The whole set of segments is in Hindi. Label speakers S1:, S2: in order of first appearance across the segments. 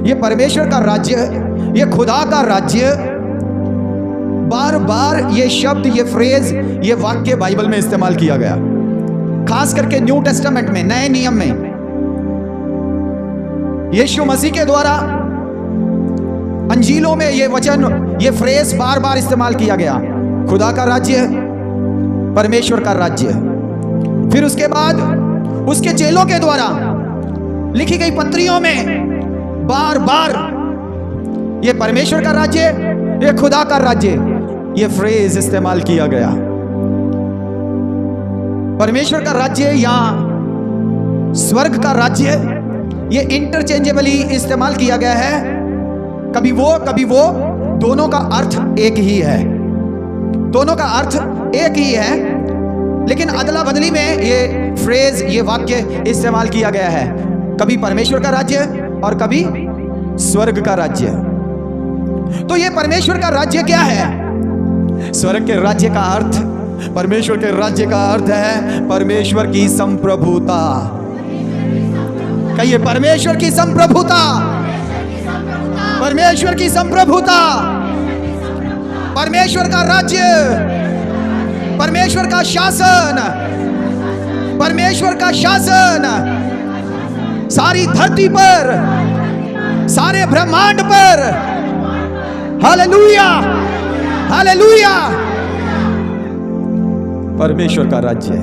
S1: ये परमेश्वर का राज्य, ये खुदा का राज्य, बार बार ये शब्द, ये फ्रेज, ये वाक्य बाइबल में इस्तेमाल किया गया, खास करके न्यू टेस्टामेंट में, नए नियम में। यीशु मसीह के द्वारा अंजीलों में ये वचन, ये फ्रेज बार बार इस्तेमाल किया गया, खुदा का राज्य, परमेश्वर का राज्य। फिर उसके बाद उसके चेलों के द्वारा लिखी गई पत्रियों में बार बार ये परमेश्वर का राज्य, ये खुदा का राज्य, ये फ्रेज इस्तेमाल किया गया। परमेश्वर का राज्य या स्वर्ग का राज्य, ये इंटरचेंजेबली इस्तेमाल किया गया है। कभी वो, दोनों का अर्थ एक ही है, दोनों का अर्थ एक ही है, लेकिन अदला बदली में ये फ्रेज, ये वाक्य इस्तेमाल किया गया है। कभी परमेश्वर का राज्य और कभी स्वर्ग का राज्य। तो ये परमेश्वर का राज्य क्या है? स्वर्ग के राज्य का अर्थ, परमेश्वर के राज्य का अर्थ है परमेश्वर की संप्रभुता। कहिए परमेश्वर की संप्रभुता, परमेश्वर की संप्रभुता, परमेश्वर का राज्य, परमेश्वर का शासन, परमेश्वर का शासन सारी धरती पर, सारे ब्रह्मांड पर। Hallelujah, hallelujah. परमेश्वर का राज्य,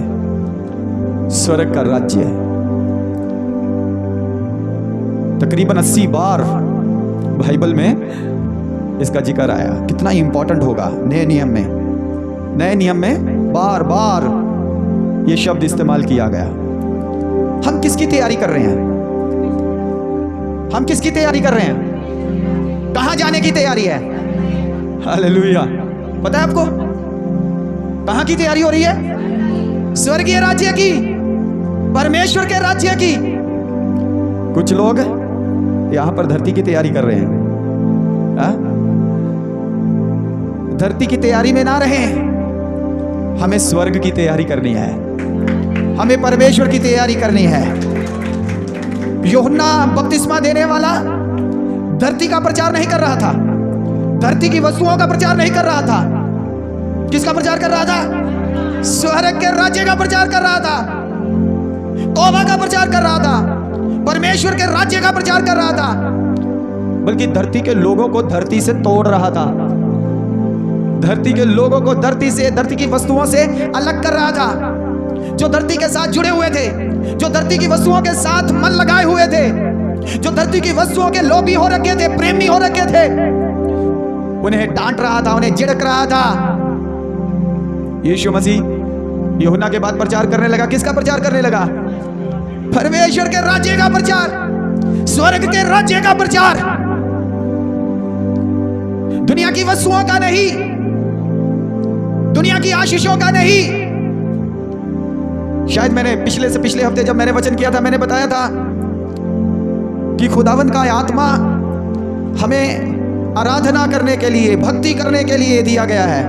S1: स्वर्ग का राज्य। तकरीबन 80 बार बाइबल में इसका जिक्र आया। कितना इंपॉर्टेंट होगा नए नियम में। नए नियम में बार बार ये शब्द इस्तेमाल किया गया। हम किसकी तैयारी कर रहे हैं? हम किसकी तैयारी कर रहे हैं? कहां जाने की तैयारी है? हालेलुया। पता है आपको कहां की तैयारी हो रही है? स्वर्गीय राज्य की, परमेश्वर के राज्य की। कुछ लोग यहां पर धरती की तैयारी कर रहे हैं। धरती की तैयारी में ना रहें, हमें स्वर्ग की तैयारी करनी है, हमें परमेश्वर की तैयारी करनी है। यूहन्ना बपतिस्मा देने वाला धरती का प्रचार नहीं कर रहा था, धरती की वस्तुओं का प्रचार नहीं कर रहा था। किसका प्रचार कर रहा था? स्वर्ग के राज्य का प्रचार कर रहा था, तौबा का प्रचार कर रहा था, परमेश्वर के राज्य का प्रचार कर रहा था। बल्कि धरती के लोगों को धरती से तोड़ रहा था, धरती के लोगों को धरती से, धरती की वस्तुओं से अलग कर रहा था। जो धरती के साथ जुड़े हुए थे, जो धरती की वस्तुओं के साथ मन लगाए हुए थे, जो धरती की वस्तुओं के लोभी हो रखे थे, प्रेमी हो रखे थे, उन्हें डांट रहा था, उन्हें झिड़क रहा था। यीशु मसीह यूहन्ना के बाद प्रचार करने लगा। किसका प्रचार करने लगा? परमेश्वर के राज्य का प्रचार, स्वर्ग के राज्य का प्रचार। दुनिया की वस्तुओं का नहीं, दुनिया की आशीषों का नहीं। शायद मैंने पिछले से पिछले हफ्ते जब मैंने वचन किया था, मैंने बताया था कि खुदावंद का आत्मा हमें आराधना करने के लिए, भक्ति करने के लिए दिया गया है,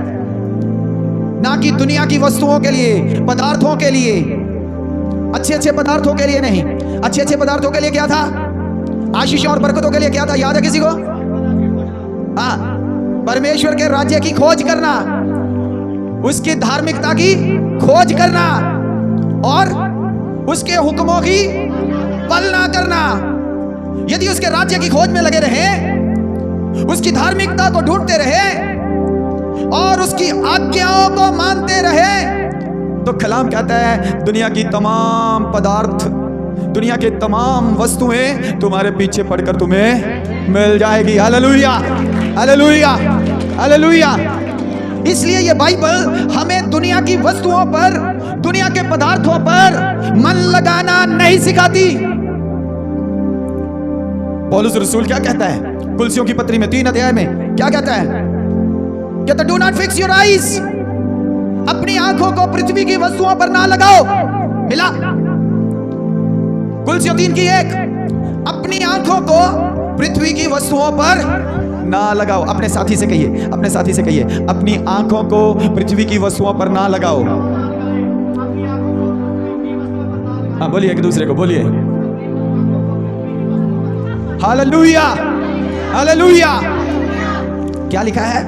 S1: ना कि दुनिया की वस्तुओं के लिए, पदार्थों के लिए, अच्छे अच्छे पदार्थों के लिए नहीं। अच्छे अच्छे पदार्थों के लिए क्या था? आशीषों और बरकतों के लिए क्या था? याद है किसी को? हाँ, परमेश्वर के राज्य की खोज करना, उसकी धार्मिकता की खोज करना और उसके हुक्मों की पालना करना। यदि उसके राज्य की खोज में लगे रहे, उसकी धार्मिकता को ढूंढते रहे और उसकी आज्ञाओं को मानते रहे, तो कलाम कहता है दुनिया की तमाम पदार्थ, दुनिया के तमाम वस्तुएं तुम्हारे पीछे पड़कर तुम्हें मिल जाएगी। Hallelujah, hallelujah, hallelujah. इसलिए ये बाइबल हमें दुनिया की वस्तुओं पर, दुनिया के पदार्थों पर मन लगाना नहीं सिखाती। पौलुस रसूल क्या कहता है कुलसियों की पत्री में 3 अध्याय में? क्या कहता है? कहता do not fix your eyes, अपनी आंखों को पृथ्वी की वस्तुओं पर ना लगाओ। मिला? कुलसियों 3:1, अपनी आंखों को पृथ्वी की वस्तुओं पर ना लगाओ। अपने साथी से कहिए, अपने साथी से कहिए, अपनी आंखों को पृथ्वी की वस्तुओं पर ना लगाओ। हाँ बोलिए, एक दूसरे को बोलिए। Hallelujah, hallelujah. क्या लिखा है?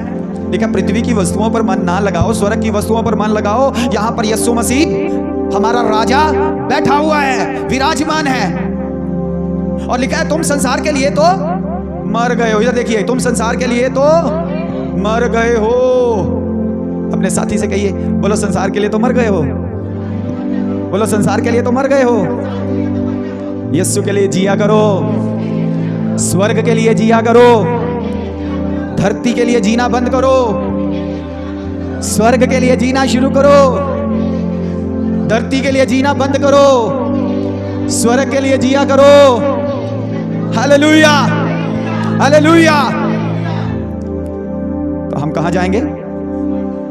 S1: लिखा पृथ्वी की वस्तुओं पर मन ना लगाओ, स्वर्ग की वस्तुओं पर मन लगाओ। यहां पर यीशु मसीह हमारा राजा बैठा हुआ है, विराजमान है। और लिखा है तुम संसार के लिए तो मर गए हो। इधर देखिए, तुम संसार के लिए तो मर गए हो। अपने साथी से कहिए, बोलो संसार के लिए तो मर गए हो। बोलो संसार के लिए तो मर गए हो। यीशु के लिए जिया करो, स्वर्ग के लिए जिया करो, धरती के लिए जीना बंद करो, स्वर्ग के लिए जीना शुरू करो। धरती के लिए जीना बंद करो, स्वर्ग के लिए जिया करो। Hallelujah, hallelujah. तो हम कहां जाएंगे?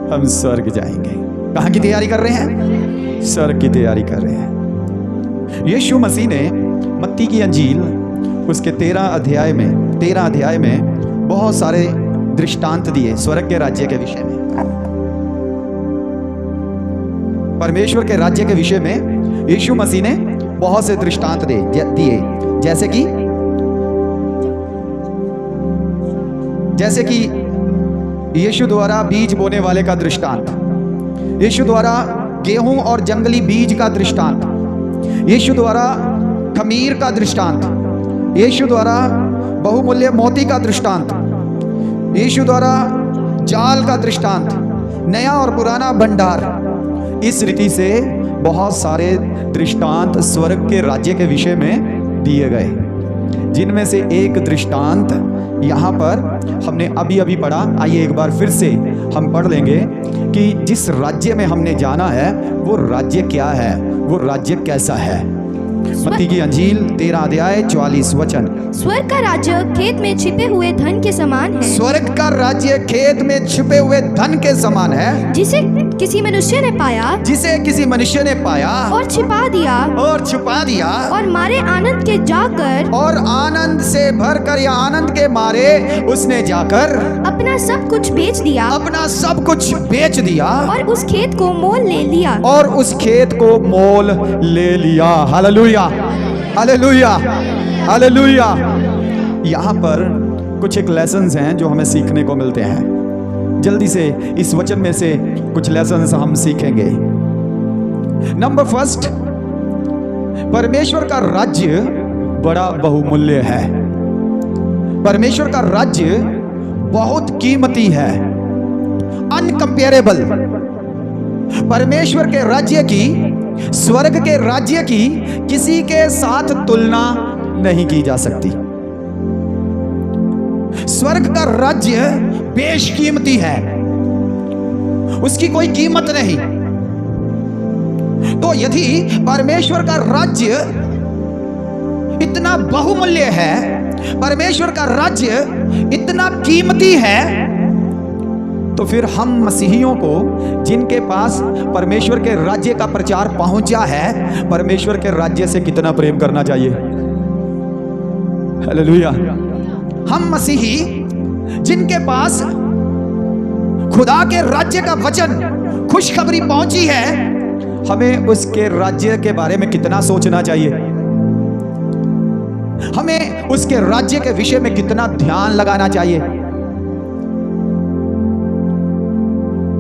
S1: हम स्वर्ग जाएंगे। कहां की तैयारी कर रहे हैं? स्वर्ग की तैयारी कर रहे हैं। यीशु मसीह ने मत्ती की अंजील उसके 13 अध्याय में बहुत सारे दृष्टांत दिए स्वर्ग के राज्य के विषय में, परमेश्वर के राज्य के विषय में। यीशु मसीह ने बहुत से दृष्टांत दिए, जैसे कि यीशु द्वारा बीज बोने वाले का दृष्टांत, यीशु द्वारा गेहूं और जंगली बीज का दृष्टांत, यीशु द्वारा खमीर का दृष्टांत, यीशु द्वारा बहुमूल्य मोती का दृष्टांत, यीशु द्वारा जाल का दृष्टांत, नया और पुराना भंडार। इस रीति से बहुत सारे दृष्टांत स्वर्ग के राज्य के विषय में दिए गए, जिनमें से एक दृष्टांत यहाँ पर हमने अभी पढ़ा। आइए एक बार फिर से हम पढ़ लेंगे कि जिस राज्य में हमने जाना है वो राज्य क्या है, वो राज्य कैसा है। मत्ती की अंजील 13 अध्याय 44 वचन।
S2: स्वर्ग का राज्य खेत में छिपे हुए धन के समान है।
S1: स्वर्ग का राज्य खेत में छिपे हुए धन के समान है,
S2: जिसे किसी मनुष्य ने पाया,
S1: जिसे किसी मनुष्य ने पाया
S2: और छिपा दिया,
S1: और छुपा दिया,
S2: और मारे आनंद के जाकर,
S1: और आनंद से भरकर या आनंद के मारे उसने जाकर
S2: अपना सब कुछ बेच दिया,
S1: अपना सब कुछ बेच दिया,
S2: और उस खेत को मोल ले लिया।
S1: और उस खेत को मोल ले लिया। Hallelujah, hallelujah, hallelujah. यहाँ पर कुछ एक लेसन्स हैं जो हमें सीखने को मिलते हैं। जल्दी से इस वचन में से कुछ लेसन्स हम सीखेंगे। नंबर फर्स्ट, परमेश्वर का राज्य बड़ा बहुमूल्य है। परमेश्वर का राज्य बहुत कीमती है, अनकंपेरेबल। परमेश्वर के राज्य की, स्वर्ग के राज्य की किसी के साथ तुलना नहीं की जा सकती। स्वर्ग का राज्य बेशकीमती है, उसकी कोई कीमत नहीं। तो यदि परमेश्वर का राज्य इतना बहुमूल्य है, परमेश्वर का राज्य इतना कीमती है, तो फिर हम मसीहियों को, जिनके पास परमेश्वर के राज्य का प्रचार पहुंचा है, परमेश्वर के राज्य से कितना प्रेम करना चाहिए। हालेलुया। हम मसीही जिनके पास खुदा के राज्य का वचन, खुशखबरी पहुंची है, हमें उसके राज्य के बारे में कितना सोचना चाहिए, हमें उसके राज्य के विषय में कितना ध्यान लगाना चाहिए।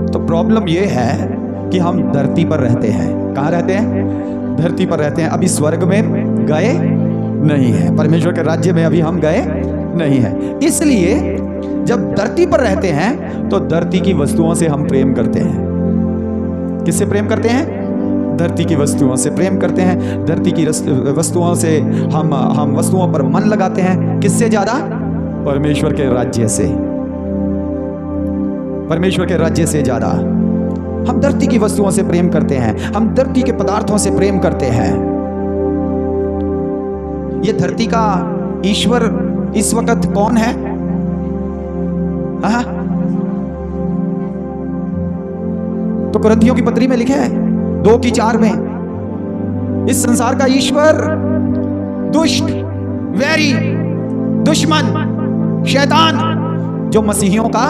S1: तो प्रॉब्लम यह है कि हम धरती पर रहते हैं। कहां रहते हैं? धरती पर रहते हैं। अभी स्वर्ग में गए नहीं है, परमेश्वर के राज्य में अभी हम गए नहीं है। इसलिए जब धरती पर रहते हैं तो धरती की वस्तुओं से हम प्रेम करते हैं। किससे प्रेम करते हैं? धरती की वस्तुओं से प्रेम करते हैं। धरती की वस्तुओं से हम वस्तुओं पर मन लगाते हैं। किससे ज्यादा? परमेश्वर के राज्य से, परमेश्वर के राज्य से ज्यादा हम धरती की वस्तुओं से प्रेम करते हैं, हम धरती के पदार्थों से प्रेम करते हैं। ये धरती का ईश्वर इस वक्त कौन है? तो कुरिन्थियों की पत्री में लिखे है 2:4 में, इस संसार का ईश्वर दुष्ट, वैरी, दुश्मन, शैतान, जो मसीहियों का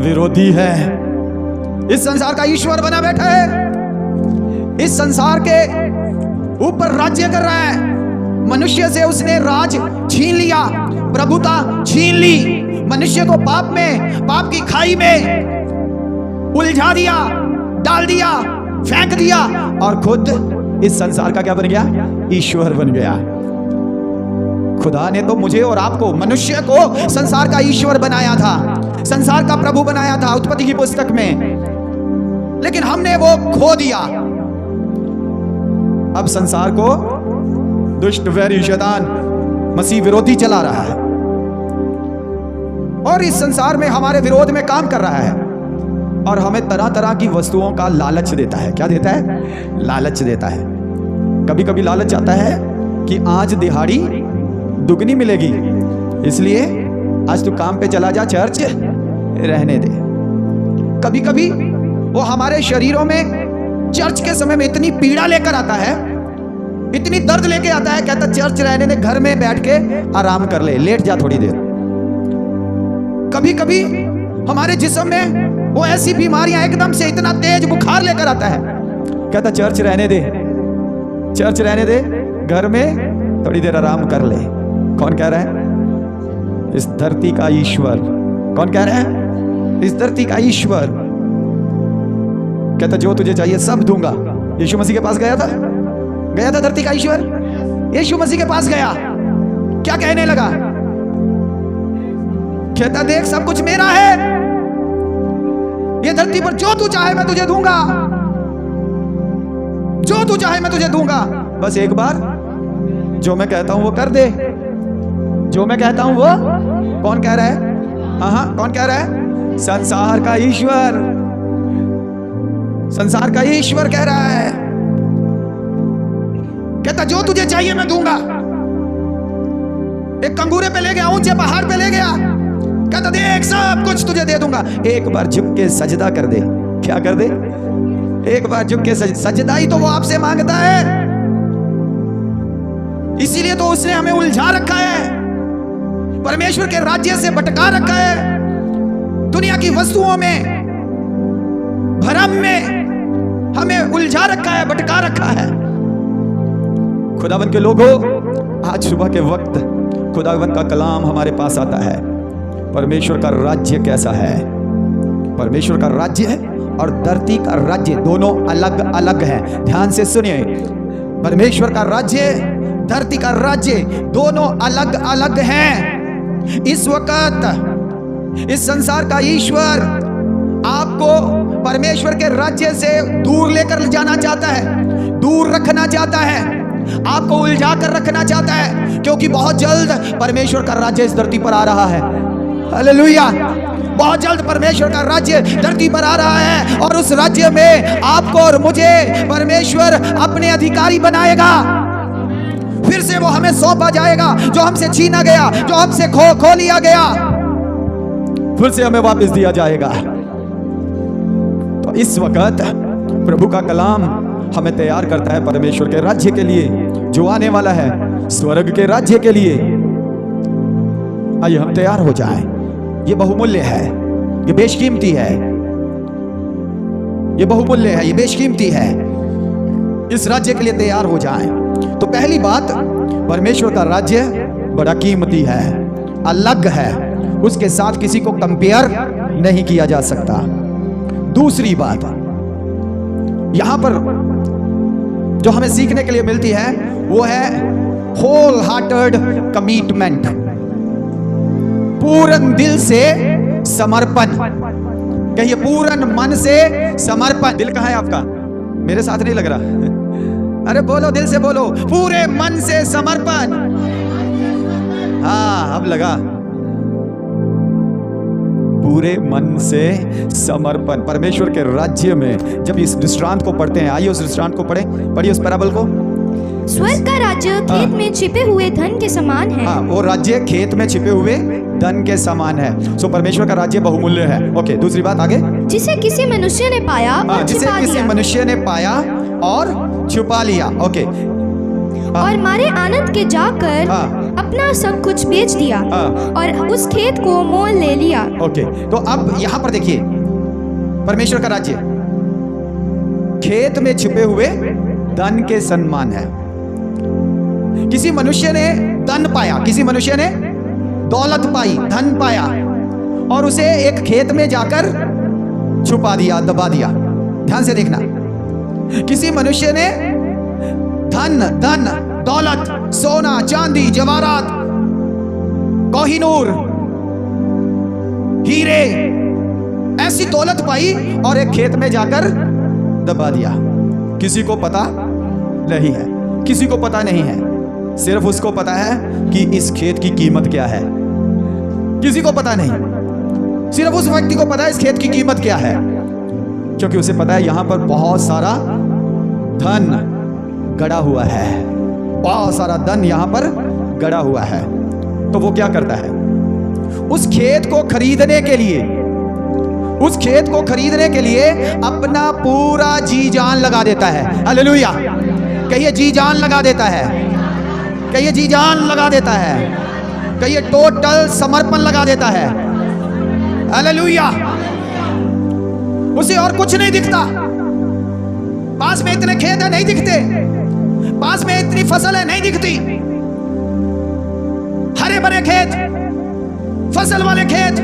S1: विरोधी है, इस संसार का ईश्वर बना बैठा है, इस संसार के ऊपर राज्य कर रहा है। मनुष्य से उसने राज छीन लिया, दिया, प्रभुता छीन ली, मनुष्य को पाप में, पाप की खाई में उलझा दिया, डाल दिया, फेंक दिया और खुद इस संसार का क्या बन गया? ईश्वर बन गया। खुदा ने तो मुझे और आपको, मनुष्य को संसार का ईश्वर बनाया था, संसार का प्रभु बनाया था उत्पत्ति की पुस्तक में, लेकिन हमने वो खो दिया। अब संसार को दुष्ट वैरी शैतान मसीह विरोधी चला रहा है और इस संसार में हमारे विरोध में काम कर रहा है और हमें तरह तरह की वस्तुओं का लालच देता है। क्या देता है? लालच देता है। कभी कभी लालच आता है कि आज दिहाड़ी दुगनी मिलेगी, इसलिए आज तू काम पे चला जा, चर्च रहने दे। कभी कभी वो हमारे शरीरों में चर्च के समय में इतनी पीड़ा लेकर आता है, इतनी दर्द लेके आता है, कहता चर्च रहने दे, घर में बैठ के आराम कर ले, लेट जा थोड़ी देर। कभी कभी हमारे जिस्म में वो ऐसी बीमारियां एकदम से इतना तेज बुखार लेकर आता है, कहता चर्च रहने दे, चर्च रहने दे, घर में थोड़ी देर आराम कर ले। कौन कह रहा है? इस धरती का ईश्वर। कौन कह रहा है? इस धरती का ईश्वर कहता जो तुझे चाहिए सब दूंगा। यीशु मसीह के पास गया था धरती का ईश्वर, यीशु मसीह के पास गया, क्या कहने लगा? कहता देख सब कुछ मेरा है, ये धरती पर जो तू चाहे मैं तुझे दूंगा, जो तू चाहे मैं तुझे दूंगा, बस एक बार जो मैं कहता हूं वो कर दे, जो मैं कहता हूं वो। कौन कह रहा है? हाँ, कौन कह रहा है? संसार का ईश्वर, संसार का ईश्वर कह रहा है। कहता जो तुझे चाहिए मैं दूंगा। एक कंगूरे पे ले गया, ऊंचे पहाड़ पे ले गया, कहता देख सब कुछ तुझे दे दूंगा, एक बार झुक के सजदा कर दे। क्या कर दे? एक बार झुक के सजदा ही तो वो आपसे मांगता है। इसीलिए तो उसने हमें उलझा रखा है, परमेश्वर के राज्य से भटका रखा है, दुनिया की वस्तुओं में, भरम में हमें उलझा रखा है, भटका रखा है। खुदावन के लोगों, आज सुबह के वक्त खुदावन का कलाम हमारे पास आता है। परमेश्वर का राज्य कैसा है? परमेश्वर का राज्य और धरती का राज्य दोनों अलग अलग हैं। ध्यान से सुनिए, परमेश्वर का राज्य, धरती का राज्य दोनों अलग अलग हैं। इस वक्त इस संसार का ईश्वर आपको परमेश्वर के राज्य से दूर लेकर जाना चाहता है, दूर रखना चाहता है, आपको उलझा कर रखना चाहता है, क्योंकि बहुत जल्द परमेश्वर का राज्य इस धरती पर आ रहा है। हालेलुया! बहुत जल्द परमेश्वर का राज्य धरती पर आ रहा है और उस राज्य में आपको और मुझे परमेश्वर अपने अधिकारी बनाएगा। फिर से वो हमें सौंपा जाएगा, जो हमसे छीना गया, जो हमसे खो लिया गया, फिर से हमें वापस दिया जाएगा। तो इस वक्त प्रभु का कलाम हमें तैयार करता है परमेश्वर के राज्य के लिए, जो आने वाला है, स्वर्ग के राज्य के लिए। आइए हम तैयार हो जाएं। ये बहुमूल्य है, ये बेशकीमती है, ये बहुमूल्य है, ये बेशकीमती है। इस राज्य के लिए तैयार हो जाएं। तो पहली बात, परमेश्वर का राज्य बड़ा कीमती है, अलग है, उसके साथ किसी को कंपेयर नहीं किया जा सकता। दूसरी बात, यहां पर जो हमें सीखने के लिए मिलती है वो है होल हार्टेड कमिटमेंट, पूर्ण दिल से समर्पण। कहिए पूर्ण मन से समर्पण। दिल कहाँ है आपका? मेरे साथ नहीं लग रहा। अरे बोलो, दिल से बोलो, पूरे मन से समर्पण। हाँ, अब लगा। पूरे मन से समर्पण। परमेश्वर के राज्य में जब इस दृष्टांत को पढ़ते हैं, आइए उस दृष्टांत को पढ़िए उस पैराबल को।
S2: स्वर्ग का राज्य खेत में छिपे हुए धन के समान है।
S1: हाँ, वो राज्य खेत में छिपे हुए धन के समान है। सो परमेश्वर का राज्य बहुमूल्य है। ओके, दूसरी बात आगे।
S2: जिसे किसी मनुष्य ने पाया और
S1: जिसे
S2: छिपा
S1: किसी
S2: लिया।
S1: मनुष्य ने पाया और छुपा लिया। ओके,
S2: और मारे आनंद के जाकर अपना सब कुछ बेच दिया और उस खेत को मोल ले लिया।
S1: ओके, तो अब यहां पर देखिए, परमेश्वर का राज्य खेत में छिपे हुए धन के समान है। किसी मनुष्य ने धन पाया, किसी मनुष्य ने दौलत पाई, धन पाया, और उसे एक खेत में जाकर छुपा दिया, दबा दिया। ध्यान से देखना, किसी मनुष्य ने धन दौलत, सोना चांदी जवाहरात, कोहिनूर, हीरे, ऐसी दौलत पाई और एक खेत में जाकर दबा दिया। किसी को पता नहीं है, किसी को पता नहीं है, सिर्फ उसको पता है कि इस खेत की कीमत क्या है। किसी को पता नहीं, सिर्फ उस व्यक्ति को पता है इस खेत की कीमत क्या है, क्योंकि उसे पता है यहां पर बहुत सारा धन गड़ा हुआ है, बहुत सारा धन यहां पर गड़ा हुआ है। तो वो क्या करता है, उस खेत को खरीदने के लिए, उस खेत को खरीदने के लिए अपना पूरा जी जान लगा देता है। हालेलुया, कहिए जी जान लगा देता है, कहिए जी जान लगा देता है, कहिए टोटल समर्पण लगा देता है। हालेलुया, उसे और कुछ नहीं दिखता। पास में इतने खेत है नहीं दिखते, पास में इतनी फसल है नहीं दिखती, हरे भरे खेत, फसल वाले खेत,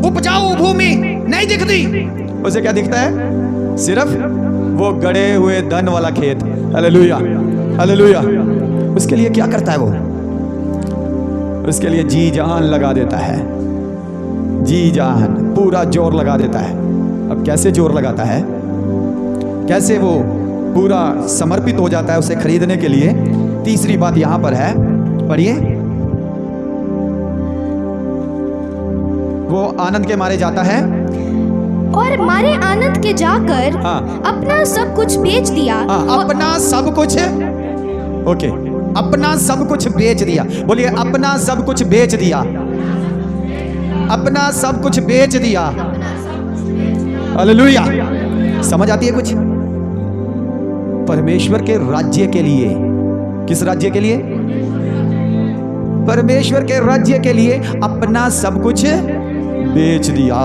S1: उपजाऊ भूमि नहीं दिखती। उसे क्या दिखता है, सिर्फ वो गड़े हुए धन वाला खेत। Hallelujah, hallelujah. उसके लिए क्या करता है वो, उसके लिए जी जान लगा देता है, जी जान, पूरा जोर लगा देता है। अब कैसे जोर लगाता है, कैसे वो पूरा समर्पित हो जाता है उसे खरीदने के लिए। तीसरी बात यहां पर है, पढ़िए, वो आनंद के मारे जाता है
S2: और मारे आनंद के जाकर अपना सब कुछ बेच दिया।
S1: अपना सब कुछ, ओके, अपना सब कुछ बेच दिया। बोलिए, अपना सब कुछ बेच दिया, अपना सब कुछ बेच दिया। हालेलुया, समझ आती है कुछ? परमेश्वर के राज्य के लिए, किस राज्य के लिए? परमेश्वर के राज्य के लिए अपना सब कुछ बेच दिया।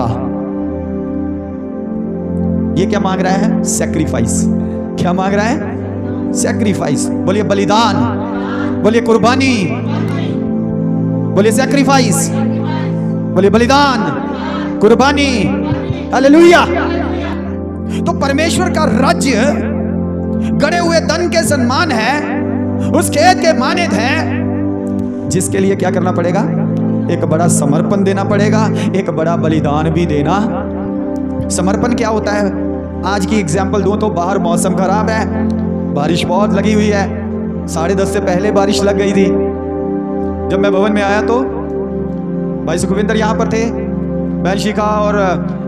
S1: ये क्या मांग रहा है? सैक्रिफाइस। क्या मांग रहा है? सैक्रिफाइस। बोलिए बलिदान, बोलिए कुर्बानी, बोलिए सैक्रिफाइस, बोलिए बलिदान, कुर्बानी। हालेलुया। तो परमेश्वर का राज्य गड़े हुए धन के सन्मान है, उस खेत के मानद है, जिसके लिए क्या करना पड़ेगा? एक बड़ा समर्पण देना पड़ेगा, एक बड़ा बलिदान भी देना। समर्पण क्या होता है? आज की एग्जाम्पल दूं तो बाहर मौसम खराब है, बारिश बहुत लगी हुई है, 10:30 से पहले बारिश लग गई थी। जब मैं भवन में आया तो भाई सुखविंदर यहाँ पर थे, बहन शिखा और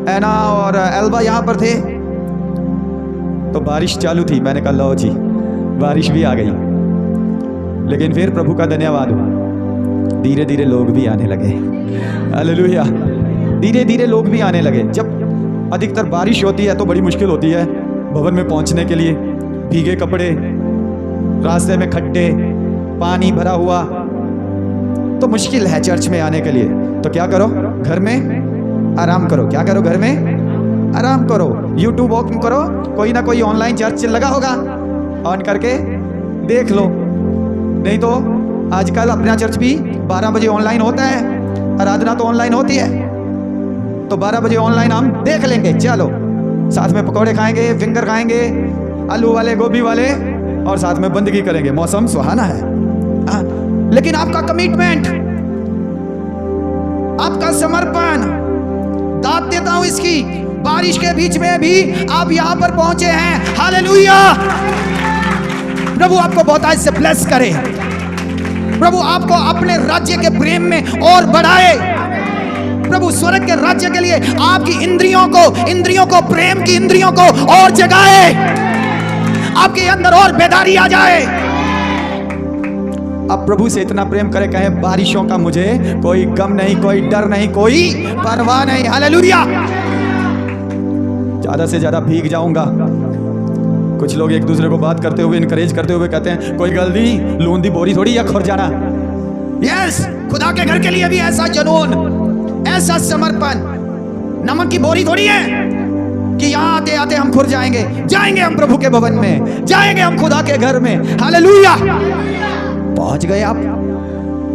S1: ऐना और एल्बा यहाँ पर थे, तो बारिश चालू थी। मैंने कहा लो जी, बारिश भी आ गई। लेकिन फिर प्रभु का धन्यवाद हुआ, धीरे धीरे लोग भी आने लगे। हालेलुया, धीरे धीरे लोग भी आने लगे। जब अधिकतर बारिश होती है तो बड़ी मुश्किल होती है भवन में पहुंचने के लिए, भीगे कपड़े, रास्ते में खड्डे, पानी भरा हुआ, तो मुश्किल है चर्च में आने के लिए। तो क्या करो, घर में आराम करो। क्या करो, घर में आराम करो, यूट्यूब ओपन करो, कोई ना कोई ऑनलाइन चर्च लगा होगा, ऑन करके देख लो। नहीं तो आजकल अपना चर्च भी 12 बजे ऑनलाइन होता है, आराधना तो ऑनलाइन होती है, तो 12 बजे ऑनलाइन हम देख लेंगे। चलो, साथ में पकौड़े खाएंगे, फिंगर खाएंगे, आलू वाले, गोभी वाले, और साथ में बंदगी करेंगे। मौसम सुहाना है। लेकिन आपका कमिटमेंट, आपका समर्पण, दाद देता हूं इसकी, बारिश के बीच में भी आप यहां पर पहुंचे हैं। हालेलुया। प्रभु आपको बहुत आज से ब्लेस करे, प्रभु आपको अपने राज्य के प्रेम में और बढ़ाए। प्रभु स्वर्ग के राज्य के लिए आपकी इंद्रियों को प्रेम की इंद्रियों को और जगाए, आपके अंदर और बेदारी आ जाए। अब प्रभु से इतना प्रेम करे, कहे बारिशों का मुझे कोई गम नहीं, कोई डर नहीं, कोई परवाह नहीं। हालेलुया। ज्यादा से ज्यादा भीग जाऊंगा। कुछ लोग एक दूसरे को बात करते हुए, इनकरेज करते हुए कहते हैं कोई गल नहीं, लून दी बोरी थोड़ी या खुर जाना। यस, खुदा के घर के लिए भी ऐसा जुनून, ऐसा समर्पण, नमक की बोरी थोड़ी है कि यहाँ आते आते हम खुर जाएंगे। जाएंगे हम प्रभु के भवन में, जाएंगे हम खुदा के घर में। हालेलुया। पहुंच गए आप,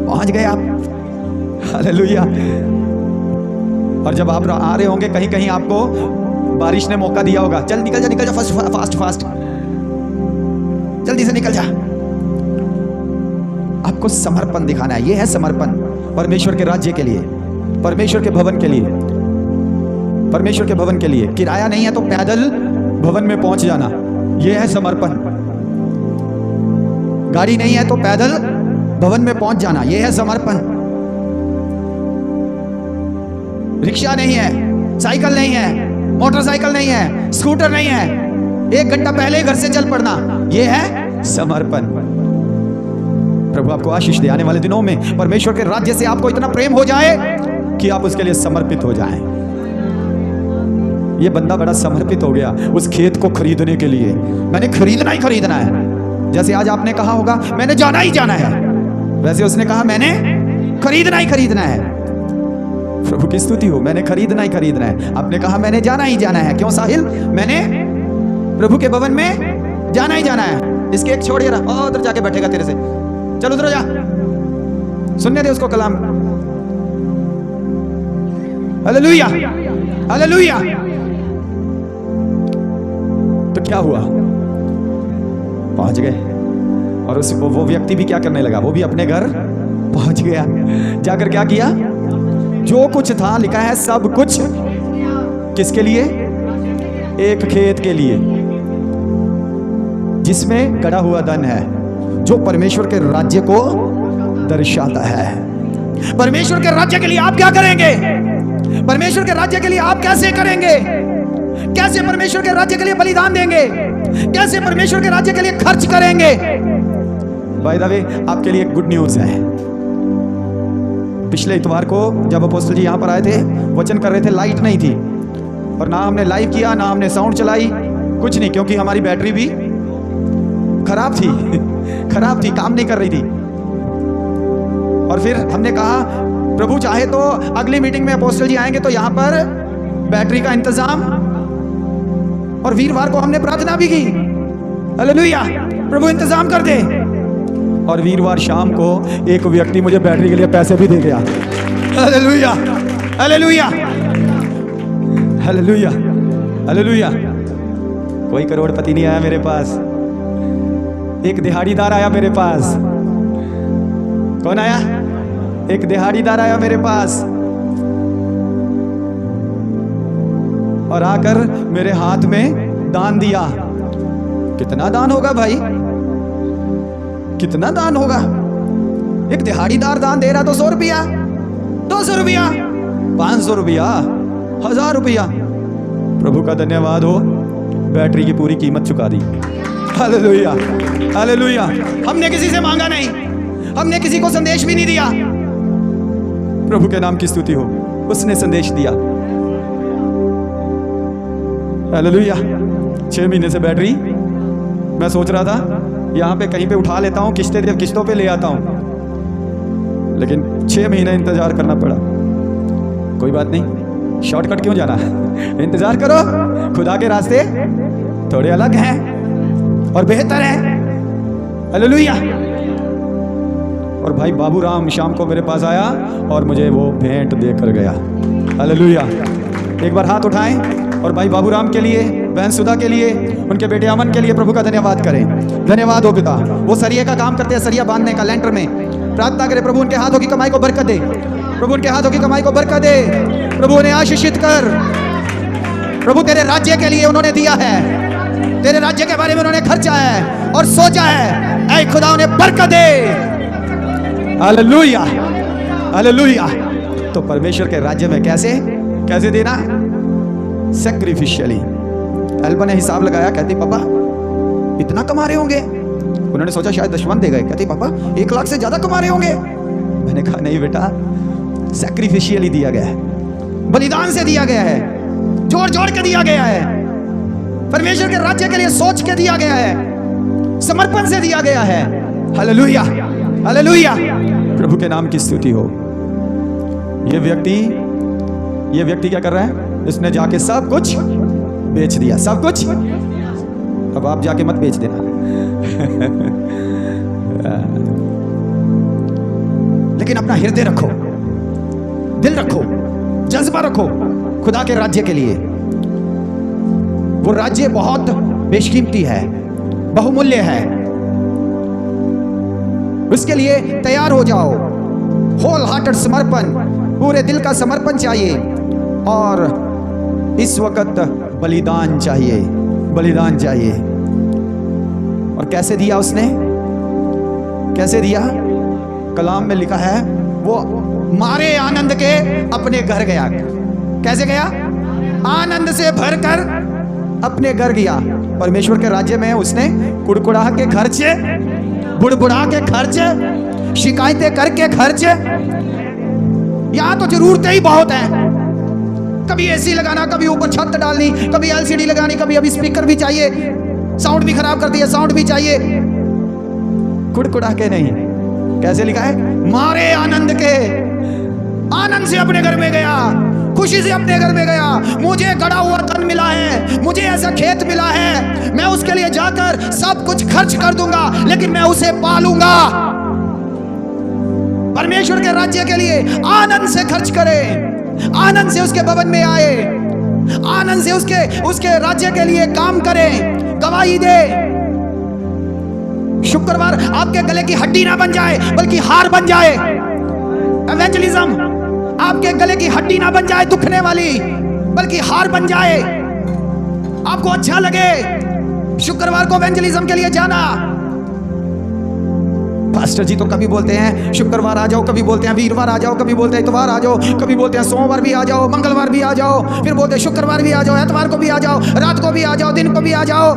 S1: पहुंच गए आप। हालेलुया। और जब आप आ रहे होंगे कहीं कहीं आपको बारिश ने मौका दिया होगा, चल निकल जा, निकल जा, फास्ट फास्ट, जल्दी से निकल जा। आपको समर्पण दिखाना है। यह है समर्पण परमेश्वर के राज्य के लिए, परमेश्वर के भवन के लिए, परमेश्वर के भवन के लिए। किराया नहीं है तो पैदल भवन में पहुंच जाना, यह है समर्पण। गाड़ी नहीं है तो पैदल भवन में पहुंच जाना, यह है समर्पण। रिक्शा नहीं है, साइकिल नहीं है, मोटरसाइकिल नहीं है, स्कूटर नहीं है, 1 घंटा पहले घर से चल पड़ना, यह है समर्पण। प्रभु आपको आशीष दे। आने वाले दिनों में परमेश्वर के राज्य से आपको इतना प्रेम हो जाए कि आप उसके लिए समर्पित हो जाएं। ये बंदा बड़ा समर्पित हो गया उस खेत को खरीदने के लिए। मैंने खरीदना ही खरीदना है। जैसे आज आपने कहा होगा मैंने जाना ही जाना है, वैसे उसने कहा मैंने खरीदना ही खरीदना है। प्रभु की स्तुति हो। मैंने खरीदना ही खरीदना है। आपने कहा मैंने जाना ही जाना है। क्यों साहिल? मैंने प्रभु के भवन में जाना ही जाना है। इसके एक छोड़ रहा, उधर जाके बैठेगा तेरे से, चल उधर जा, सुनने दे उसको कलाम। Hallelujah, hallelujah. तो क्या हुआ? पहुंच गए। और उस वो व्यक्ति भी क्या करने लगा? वो भी अपने घर पहुंच गया। जाकर क्या किया? जो कुछ था, लिखा है सब कुछ किसके लिए? एक खेत के लिए जिसमें गड़ा हुआ धन है, जो परमेश्वर के राज्य को दर्शाता है। परमेश्वर के राज्य के लिए आप क्या करेंगे? परमेश्वर के राज्य के लिए आप कैसे करेंगे? कैसे परमेश्वर के राज्य के लिए बलिदान देंगे? कैसे परमेश्वर के राज्य के लिए खर्च करेंगे? बाय द वे, आपके लिए गुड न्यूज है। पिछले इतवार को जब अपोस्टल जी यहां पर आए थे, वचन कर रहे थे, लाइट नहीं थी और ना हमने लाइव किया, ना हमने साउंड चलाई, कुछ नहीं, क्योंकि हमारी बैटरी भी खराब थी खराब थी, काम नहीं कर रही थी। और फिर हमने कहा प्रभु चाहे तो अगली मीटिंग में अपोस्टल जी आएंगे तो यहां पर बैटरी का इंतजाम। और वीरवार को हमने प्रार्थना भी की, हालेलुया, प्रभु इंतजाम कर दे। और वीरवार शाम को एक व्यक्ति मुझे बैटरी के लिए पैसे भी दे गया। Hallelujah, hallelujah, hallelujah, hallelujah. कोई करोड़पति नहीं आया मेरे पास, एक दिहाड़ीदार आया मेरे पास। कौन आया? एक दिहाड़ीदार आया मेरे पास और आकर मेरे हाथ में दान दिया। कितना दान होगा भाई? कितना दान होगा? एक दिहाड़ीदार दान दे रहा तो 100 रुपया, 200 रुपया, 500 रुपया, 1000 रुपया। प्रभु का धन्यवाद हो, बैटरी की पूरी कीमत चुका दी। Hallelujah, hallelujah. हमने किसी से मांगा नहीं, हमने किसी को संदेश भी नहीं दिया। प्रभु के नाम की स्तुति हो, उसने संदेश दिया। हालेलुया। 6 महीने से बैटरी मैं सोच रहा था यहाँ पे कहीं पे उठा लेता हूँ, किस्तों पे ले आता हूँ, लेकिन 6 महीने इंतजार करना पड़ा। कोई बात नहीं, शॉर्टकट क्यों जाना है? इंतजार करो, खुदा के रास्ते थोड़े अलग हैं और बेहतर हैं। हालेलुया। और भाई बाबूराम शाम को मेरे पास आया और मुझे वो भेंट देकर गया। हालेलुया। एक बार हाथ उठाएं और भाई बाबूराम के लिए, बहन सुधा के लिए, उनके बेटे अमन के लिए प्रभु का धन्यवाद करें। धन्यवाद हो पिता। वो सरिये का काम करते हैं, सरिया बांधने का, लेंटर में। प्रार्थना करें प्रभु उनके हाथों की कमाई को बरकत दे, प्रभु उनके हाथों की कमाई को बरकत दे, प्रभु उन्हें आशीषित कर। प्रभु तेरे राज्य के लिए उन्होंने दिया है, तेरे राज्य के बारे में उन्होंने खर्चा है और सोचा है। ऐ खुदा उन्हें बरकत दे। Hallelujah, hallelujah. तो परमेश्वर के राज्य में कैसे कैसे देना? सैक्रिफिशियली। अल्बा ने हिसाब लगाया, कहती पापा इतना कमा रहे होंगे। उन्होंने सोचा शायद दशमन दे गए। कहती पापा 1 लाख से ज्यादा कमा रहे होंगे। मैंने कहा नहीं बेटा, सैक्रिफिशियली दिया गया है, बलिदान से दिया गया है, जोड़ जोड़ के दिया गया है, परमेश्वर के राज्य के लिए सोच के दिया गया है, समर्पण से दिया गया है। Hallelujah, hallelujah. प्रभु के नाम की स्तुति हो। ये व्यक्ति क्या कर रहा है? इसने जाके सब कुछ बेच दिया, सब कुछ। अब आप जाके मत बेच देना। लेकिन अपना हृदय रखो, दिल रखो, जज्बा रखो खुदा के राज्य के लिए। वो राज्य बहुत बेशकीमती है, बहुमूल्य है। उसके लिए तैयार हो जाओ। होल हार्टेड समर्पण, पूरे दिल का समर्पण चाहिए। और इस वक्त बलिदान चाहिए, बलिदान चाहिए। और कैसे दिया उसने, कैसे दिया? कलाम में लिखा है वो मारे आनंद के अपने घर गया। कैसे गया? आनंद से भरकर अपने घर गया। परमेश्वर के राज्य में उसने कुड़कुड़ा के खर्चे, बुड़बुड़ा के खर्चे, शिकायतें करके खर्चे। यहां तो जरूरतें ही बहुत हैं। कभी एसी लगाना, कभी ऊपर छत डालनी, कभी एलसीडी लगानी, कभी अभी स्पीकर भी चाहिए, साउंड भी खराब कर दिया, साउंड भी चाहिए। कुड़कुड़ा के नहीं, कैसे लिखा है? मारे आनंद के, आनंद से अपने घर में गया, खुशी से अपने घर में गया। मुझे गड़ा हुआ धन मिला है, मुझे ऐसा खेत मिला है, मैं उसके लिए जाकर सब कुछ खर्च कर दूंगा, लेकिन मैं उसे पालूंगा। परमेश्वर के राज्य के लिए आनंद से खर्च करे, आनंद से उसके भवन में आए, आनंद से उसके राज्य के लिए काम करे, गवाही दे। शुक्रवार आपके गले की हड्डी ना बन जाए, बल्कि हार बन जाए। एवेंजलिज्म आपके गले की हड्डी ना बन जाए दुखने वाली, बल्कि हार बन जाए। आपको अच्छा लगे शुक्रवार को एवेंजलिज्म के लिए जाना। पास्टर जी तो कभी बोलते हैं शुक्रवार आ जाओ, कभी बोलते हैं वीरवार आ जाओ, कभी बोलते हैं इतवार आ जाओ, कभी बोलते हैं सोमवार भी आ जाओ, मंगलवार भी आ जाओ, फिर बोलते हैं शुक्रवार भी आ जाओ, एतवार को भी आ जाओ, रात को भी आ जाओ, दिन को भी आ जाओ।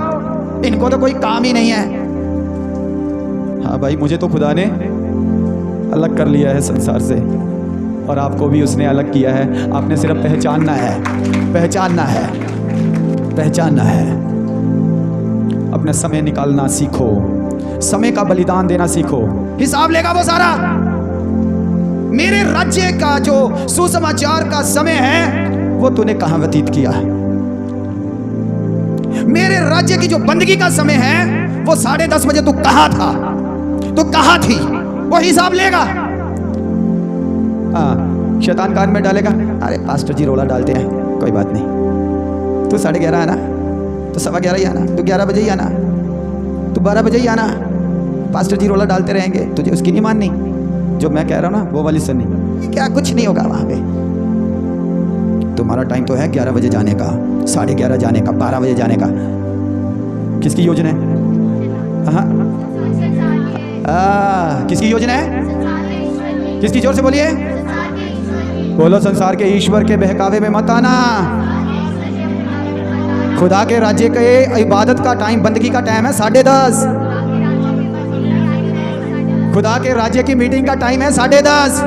S1: इनको तो कोई काम ही नहीं है। हाँ भाई, मुझे तो खुदा ने अलग कर लिया है संसार से, और आपको भी उसने अलग किया है। आपने सिर्फ पहचानना है, पहचानना है, पहचानना है। अपना समय निकालना सीखो, समय का बलिदान देना सीखो। हिसाब लेगा वो सारा। मेरे राज्य का जो सुसमाचार का समय है वो तूने कहां व्यतीत किया है? मेरे राज्य की जो बंदगी का समय है वो 10:30 बजे तू कहां था, तू कहां थी? वो हिसाब लेगा। हाँ, शैतान कान में डालेगा, अरे पास्टर जी रोला डालते हैं, कोई बात नहीं, तू 11:30 आना, तो 11:15 ही आना, तू 11 बजे ही आना, तू 12 बजे ही आना। पास्टर जी रोला डालते रहेंगे, तुझे उसकी नहीं माननी, जो मैं कह रहा हूँ ना वो वाली सुननी। क्या कुछ नहीं होगा वहां पे। तुम्हारा टाइम तो है 11 बजे जाने का, 11:30 जाने का, 12 बजे जाने का। किसकी योजना है? किसकी योजना है? किसकी? जोर से बोलिए, बोलो। संसार के ईश्वर के बहकावे में मत आना। खुदा के राज्य के इबादत का टाइम, बंदगी का टाइम है 10:30। खुदा के राज्य की मीटिंग का टाइम है 10:30।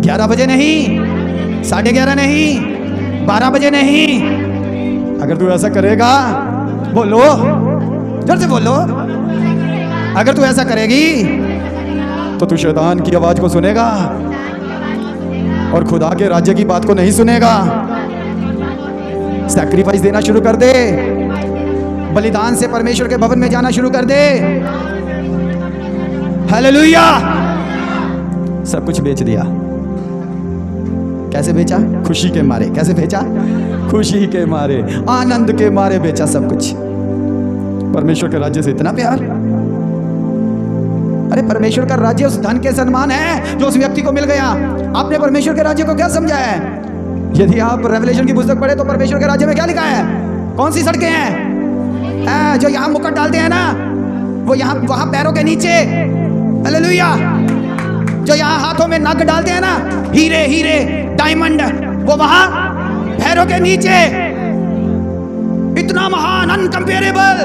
S1: 11 बजे नहीं, 11:30 नहीं, 12 बजे नहीं। अगर तू ऐसा करेगा, बोलो, जोर से बोलो, अगर तू ऐसा करेगी तो तू शैतान की आवाज को सुनेगा और खुदा के राज्य की बात को नहीं सुनेगा। सैक्रिफाइस देना शुरू कर दे, बलिदान से परमेश्वर के भवन में जाना शुरू कर दे। हालेलुया। सब कुछ बेच दिया। कैसे बेचा? खुशी के मारे। कैसे बेचा? खुशी के मारे, आनंद के मारे बेचा सब कुछ। परमेश्वर के राज्य से इतना प्यार। अरे परमेश्वर का राज्य उस धन के सम्मान है जो उस व्यक्ति को मिल गया। आपने परमेश्वर के राज्य को क्या समझा है? यदि आप रेवलेशन की पुस्तक पढ़े तो परमेश्वर के राज्य में क्या लिखा है? कौन सी सड़कें हैं? जो यहाँ मुकुट डालते हैं ना, वो यहाँ वहां पैरों के नीचे। हालेलुया। जो यहाँ हाथों में नग डालते हैं ना, हीरे हीरे डायमंड, वो वहां पैरों के नीचे। इतना महान, अनकंपेरेबल,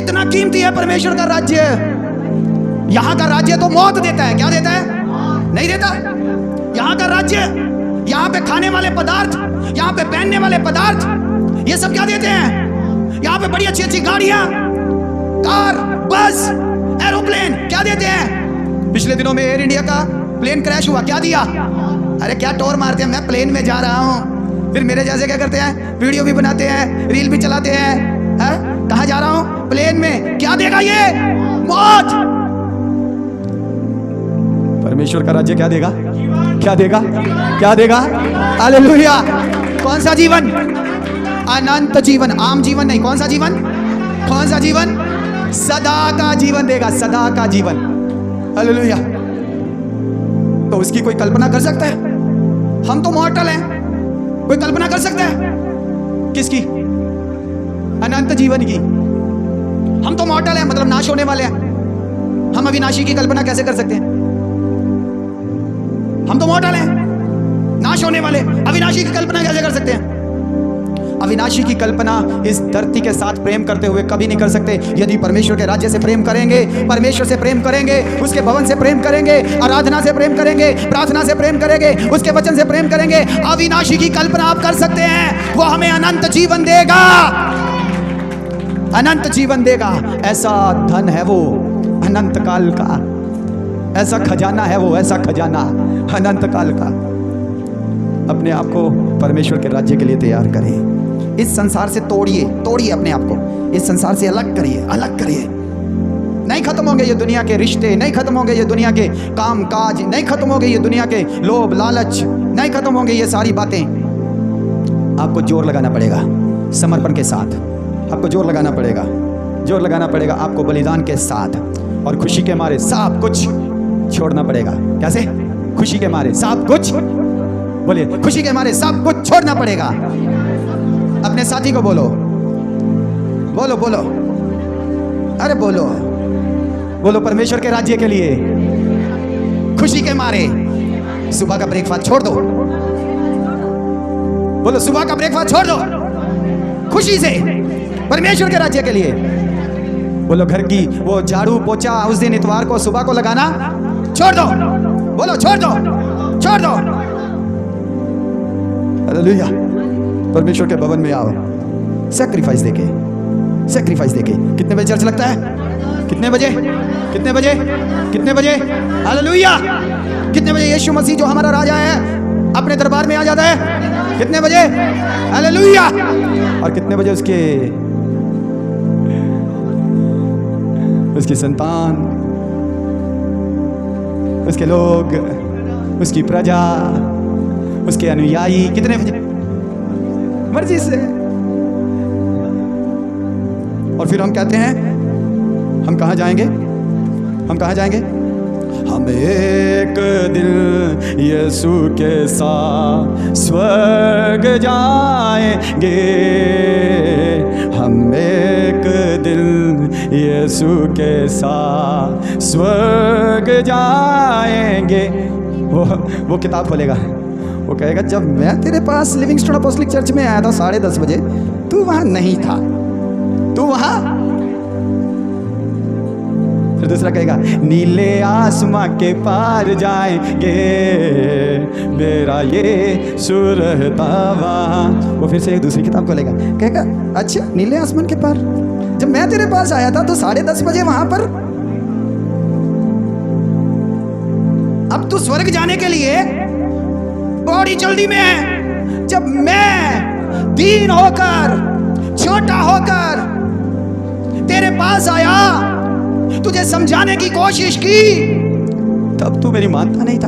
S1: इतना कीमती है परमेश्वर का राज्य। यहां का राज्य तो मौत देता है। क्या देता है? नहीं देता। यहां का राज्य, यहां पे खाने वाले पदार्थ, यहां पे पहनने वाले पदार्थ, ये सब क्या देते हैं? यहां पे बड़ी अच्छी अच्छी गाड़ियां, कार, बस, एरोप्लेन, क्या देते हैं? पिछले दिनों में एयर इंडिया का प्लेन क्रैश हुआ, क्या दिया? अरे क्या टोर मारते हैं, मैं प्लेन में जा रहा हूं। फिर मेरे जैसे क्या करते हैं? वीडियो भी बनाते हैं, रील भी चलाते हैं। कहां जा रहा हूं? प्लेन में। क्या देगा ये? मौत। परमेश्वर का राज्य क्या देगा? क्या देगा? क्या देगा? हालेलुया। कौन सा जीवन? अनंत जीवन, आम जीवन नहीं। कौन सा जीवन? कौन सा जीवन? सदा का जीवन देगा, सदा का जीवन। हालेलुया। तो उसकी कोई कल्पना कर सकता है? हम तो मॉर्टल हैं, कोई कल्पना कर सकता है? किसकी? अनंत जीवन की। हम तो मॉर्टल हैं, मतलब नाश होने वाले हैं। हम अविनाशी की कल्पना कैसे कर सकते हैं? हम तो मॉर्टल हैं, नाश होने वाले, अविनाशी की कल्पना कैसे कर सकते हैं? अविनाशी की कल्पना इस धरती के साथ प्रेम करते हुए कभी नहीं कर सकते। यदि परमेश्वर के राज्य से प्रेम करेंगे, परमेश्वर से प्रेम करेंगे, उसके भवन से प्रेम करेंगे, आराधना से प्रेम करेंगे, प्रार्थना से प्रेम करेंगे, उसके वचन से प्रेम करेंगे, अविनाशी की कल्पना आप कर सकते हैं। वो हमें अनंत जीवन देगा, अनंत जीवन देगा। ऐसा धन है वो अनंत काल का, ऐसा खजाना है वो, ऐसा खजाना अनंत काल का। अपने आप को परमेश्वर के राज्य के लिए तैयार करें। इस संसार से तोड़िए, तोड़िए अपने आप को, इस संसार से अलग करिए, अलग करिए। नहीं खत्म होंगे ये दुनिया के रिश्ते, नहीं खत्म होंगे ये दुनिया के काम काज, नहीं खत्म होंगे ये दुनिया के लोभ लालच, नहीं खत्म होंगे ये सारी बातें। आपको जोर लगाना पड़ेगा, समर्पण के साथ आपको जोर लगाना पड़ेगा, जोर लगाना पड़ेगा आपको बलिदान के साथ, और खुशी के मारे सब कुछ छोड़ना पड़ेगा। कैसे? खुशी के मारे सब कुछ, बोलिए, खुशी के मारे सब कुछ छोड़ना पड़ेगा। अपने साथी को बोलो, बोलो बोलो, अरे बोलो बोलो, परमेश्वर के राज्य के लिए खुशी के मारे सुबह का ब्रेकफास्ट छोड़ दो। बोलो, सुबह का ब्रेकफास्ट छोड़ दो, खुशी से परमेश्वर के राज्य के लिए। बोलो, घर की वो झाड़ू पोछा उस दिन इतवार को सुबह को लगाना छोड़ दो। बोलो, छोड़ दो, छोड़ दो। हालेलुया। परमेश्वर के भवन में आओ, सैक्रिफाइस देके, सैक्रिफाइस देके। कितने बजे चर्च लगता है? कितने बजे? कितने बजे? कितने बजे? हालेलुया। कितने बजे यीशु मसीह जो हमारा राजा है अपने दरबार में आ जाता है? कितने बजे? हालेलुया। और कितने बजे उसकी संतान, उसके लोग, उसकी प्रजा, उसके अनुयायी कितने बजे? मर्जी से। और फिर हम कहते हैं हम कहाँ जाएंगे? हम कहाँ जाएंगे? हम एक दिन यीशु के साथ स्वर्ग जाएंगे, हम एक दिन यीशु के साथ स्वर्ग जाएंगे। वो किताब खोलेगा, वो कहेगा जब मैं तेरे पास लिविंगस्टोन अपोस्टलिक चर्च में आया था 10:30 बजे, तू वहां नहीं था, तू वहां। फिर दूसरा कहेगा नीले आसमां के पार जाएंगे, मेरा ये सुरता वहां। वो फिर से एक दूसरी किताब खोलेगा, कहेगा अच्छा नीले आसमान के पार, जब मैं तेरे पास आया था तो 10:30 बजे वहां पर। अब तू स्वर्ग जाने के लिए बड़ी जल्दी में है। जब मैं दीन होकर, छोटा होकर तेरे पास आया, तुझे समझाने की कोशिश की, तब तू मेरी मानता नहीं था,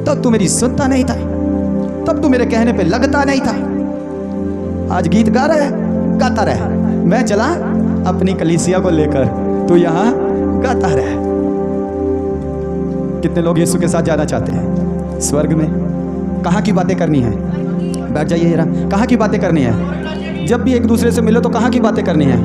S1: तब तू मेरी सुनता नहीं था, तब तू मेरे कहने पे लगता नहीं था। आज गीत गा रहा है, गाता रहे। मैं चला अपनी कलीसिया को लेकर, तू यहां गाता रहे। कितने लोग यीशु के साथ जाना चाहते हैं स्वर्ग में? कहाँ की बातें करनी है? बैठ जाइए जरा। कहाँ की बातें करनी है? जब भी एक दूसरे से मिलो तो कहाँ की बातें करनी है?